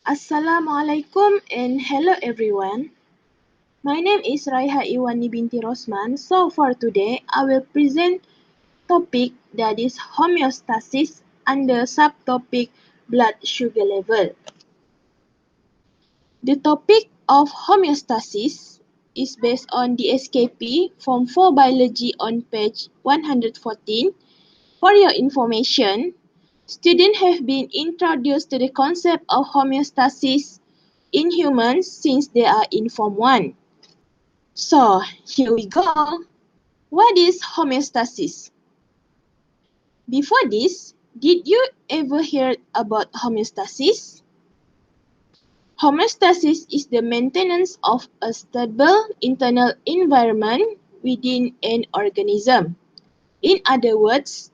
Assalamualaikum and hello everyone. My name is Raiha Iwani binti Rosman. So for today, I will present topic that is homeostasis under subtopic blood sugar level. The topic of homeostasis is based on the SKP Form 4 Biology on page 114. For your information, students have been introduced to the concept of homeostasis in humans since they are in Form 1. So, here we go. What is homeostasis? Before this, did you ever hear about homeostasis? Homeostasis is the maintenance of a stable internal environment within an organism. In other words,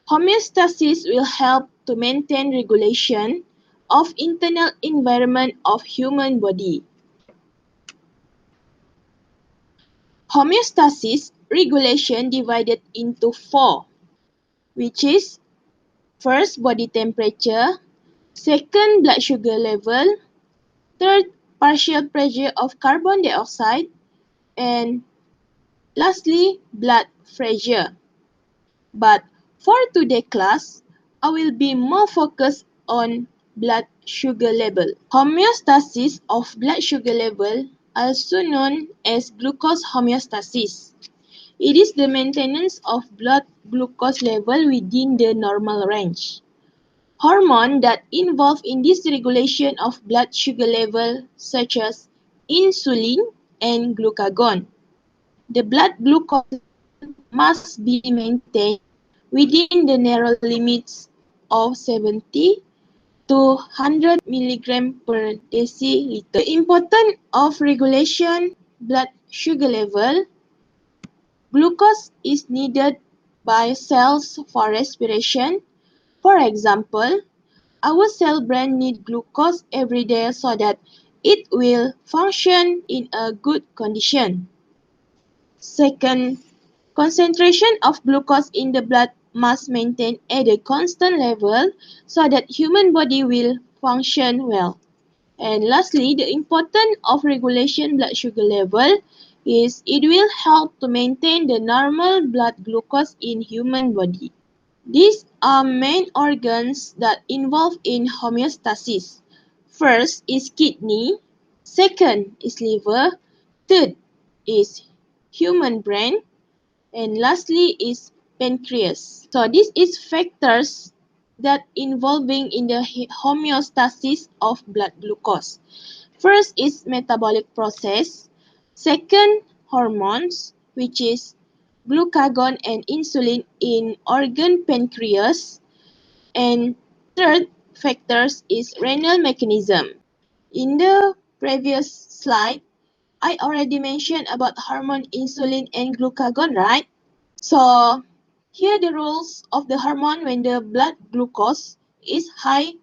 homeostasis will help to maintain regulation of internal environment of human body. Homeostasis regulation divided into 4, which is first body temperature, second blood sugar level, third partial pressure of carbon dioxide, and lastly blood pressure. But for today's class, I will be more focused on blood sugar level. Homeostasis of blood sugar level, also known as glucose homeostasis. It is the maintenance of blood glucose level within the normal range. Hormones that involve in this regulation of blood sugar level such as insulin and glucagon. The blood glucose must be maintained within the narrow limits of 70 to 100 mg per deciliter. The importance of regulation blood sugar level. Glucose is needed by cells for respiration. For example, our cell brain needs glucose every day so that it will function in a good condition. Second, concentration of glucose in the blood must maintain at a constant level so that human body will function well. And lastly, the importance of regulation blood sugar level is it will help to maintain the normal blood glucose in human body. These are main organs that involve in homeostasis. First is kidney, second is liver, third is human brain, and lastly is pancreas. So this is factors that involving in the homeostasis of blood glucose. First is metabolic process, second hormones, which is glucagon and insulin in organ pancreas, and third factors is renal mechanism. In the previous slide, I already mentioned about hormone insulin and glucagon, right? So here the rules of the hormone when the blood glucose is high,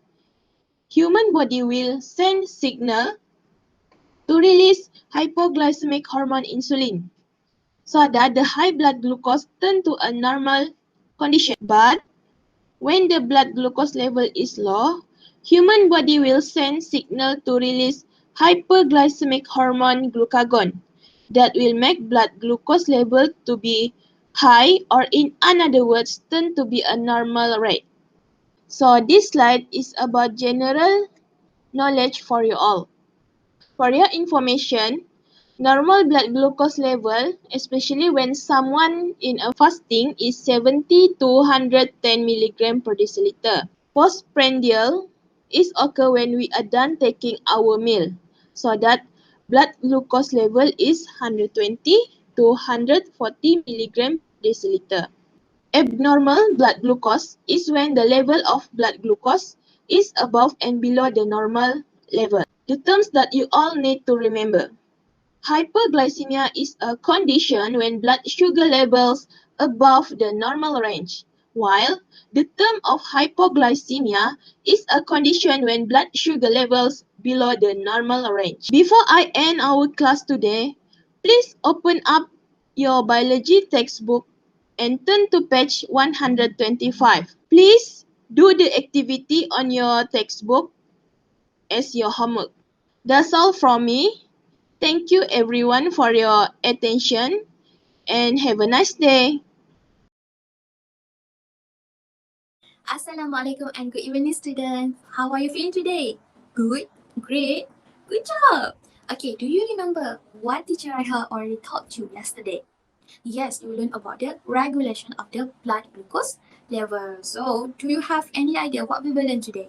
human body will send signal to release hypoglycemic hormone insulin so that the high blood glucose turn to a normal condition. But when the blood glucose level is low, human body will send signal to release hyperglycemic hormone glucagon that will make blood glucose level to be high, or in other words, turn to be a normal rate. So this slide is about general knowledge for you all. For your information, normal blood glucose level, especially when someone in a fasting, is 70 to 110 mg per deciliter. Postprandial is occur when we are done taking our meal, so that blood glucose level is 120 to 140 mg per deciliter. Abnormal blood glucose is when the level of blood glucose is above and below the normal level. The terms that you all need to remember. Hyperglycemia is a condition when blood sugar levels above the normal range, while the term of hypoglycemia is a condition when blood sugar levels below the normal range. Before I end our class today, please open up your biology textbook and turn to page 125. Please do the activity on your textbook. as your homework. That's all from me. Thank you everyone for your attention and have a nice day. Assalamualaikum and good evening students. How are you feeling today? Good? Great? Good job! Okay, do you remember what teacher Raiha already taught you yesterday? Yes, you learned about the regulation of the blood glucose level. So, do you have any idea what we will learn today?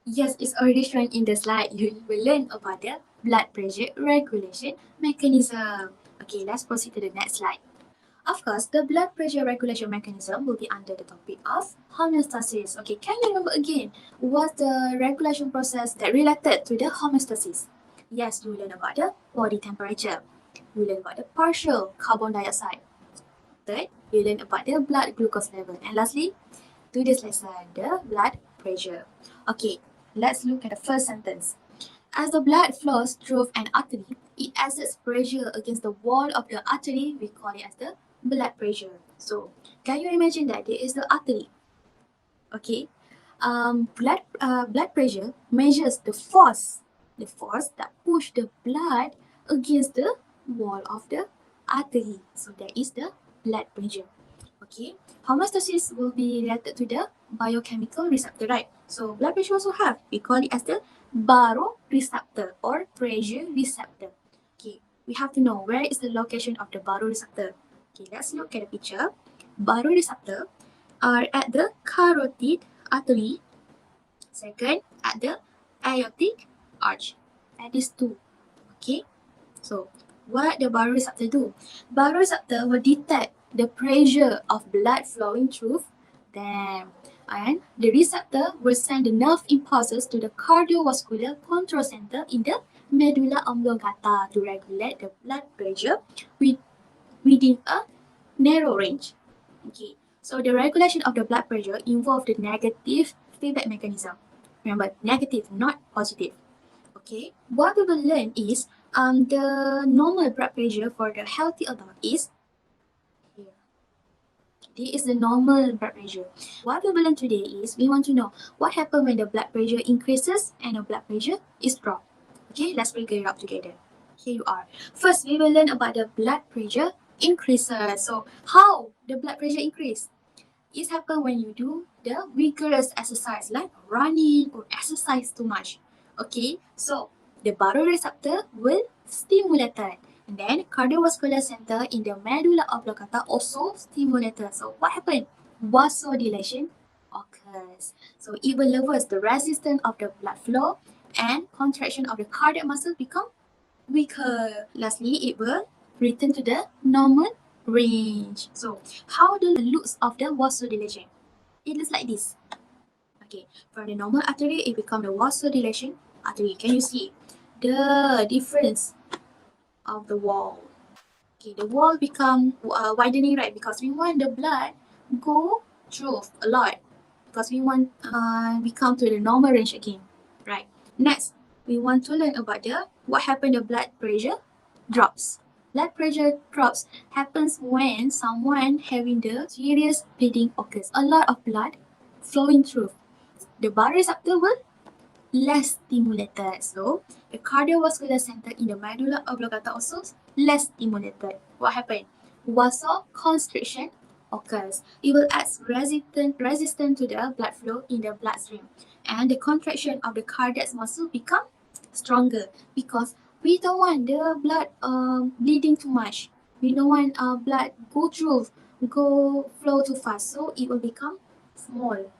Yes, it's already shown in the slide. You will learn about the blood pressure regulation mechanism. Okay, let's proceed to the next slide. Of course, the blood pressure regulation mechanism will be under the topic of homeostasis. Okay, can you remember again what's the regulation process that related to the homeostasis? Yes, you learn about the body temperature. You learn about the partial carbon dioxide. Third, you learn about the blood glucose level. And lastly, to this lesson, the blood pressure. Okay, let's look at the first sentence. As the blood flows through an artery, it exerts pressure against the wall of the artery. We call it as the blood pressure. So, can you imagine that there is the artery? Okay. Blood pressure measures the force that push the blood against the wall of the artery. So that is the blood pressure. Okay. Homeostasis will be related to the biochemical receptor, right? So blood pressure also have. We call it as the baroreceptor or pressure receptor. Okay. We have to know where is the location of the baroreceptor. Okay, let's look at the picture. Baroreceptor are at the carotid artery. Second, at the aortic arch. At these two. Okay. So, what the baroreceptor do? Baroreceptor will detect the pressure of blood flowing through them, and the receptor will send the nerve impulses to the cardiovascular control center in the medulla oblongata to regulate the blood pressure within a narrow range. Okay, so the regulation of the blood pressure involves the negative feedback mechanism. Remember, negative, not positive. Okay, what we will learn is the normal blood pressure for the healthy adult is here. This is the normal blood pressure. What we will learn today is we want to know what happens when the blood pressure increases and the blood pressure is dropped. Okay, let's figure it out together. Here you are. First, we will learn about the blood pressure increases. So, how the blood pressure increase? It happens when you do the vigorous exercise like running or exercise too much. Okay, so the baroreceptor will stimulate it. And then cardiovascular center in the medulla oblongata also stimulated. So what happened? Vasodilation occurs. So it will lower the resistance of the blood flow and contraction of the cardiac muscle become weaker. Lastly, it will return to the normal range. So, how the looks of the vasodilation? It looks like this. Okay, from the normal artery, it becomes the vasodilation artery. Can you see the difference of the wall? Okay, the wall become widening, right? Because we want the blood go through a lot. Because we want we come to the normal range again, right? Next, we want to learn about the what happened the blood pressure drops. Blood pressure drops happens when someone having the serious bleeding occurs. A lot of blood flowing through. The baroreceptor will less stimulated. So the cardiovascular center in the medulla oblongata also less stimulated. What happened? Vasoconstriction occurs. It will add resistance to the blood flow in the bloodstream, and the contraction of the cardiac muscle become stronger because we don't want the blood bleeding too much. We don't want blood go flow too fast, so it will become small.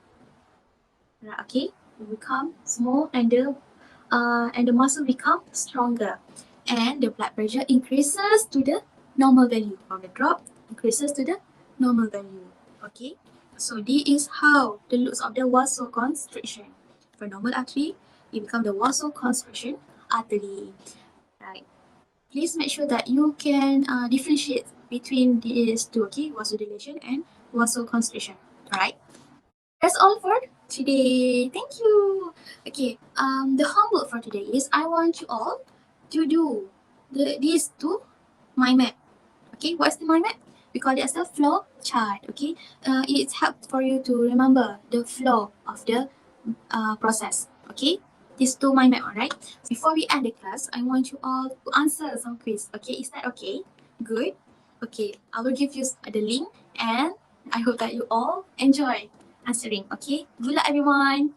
Right, okay, it become small and the muscle become stronger, and the blood pressure increases to the normal value. From the drop increases to the normal value. Okay, so this is how the looks of the vasoconstriction. For normal artery, it become the vasoconstriction artery. Right. Please make sure that you can differentiate between these two. Okay, vasodilation and vasoconstriction. Right. That's all for today. Thank you. Okay, the homework for today is I want you all to do these two mind map. Okay, what's the mind map? We call it as the flow chart. Okay, it's helped for you to remember the flow of the process. Okay, These two mind map, alright? Before we end the class, I want you all to answer some quiz. Okay, is that okay? Good. Okay, I will give you the link, and I hope that you all enjoy answering. Okay, good luck everyone.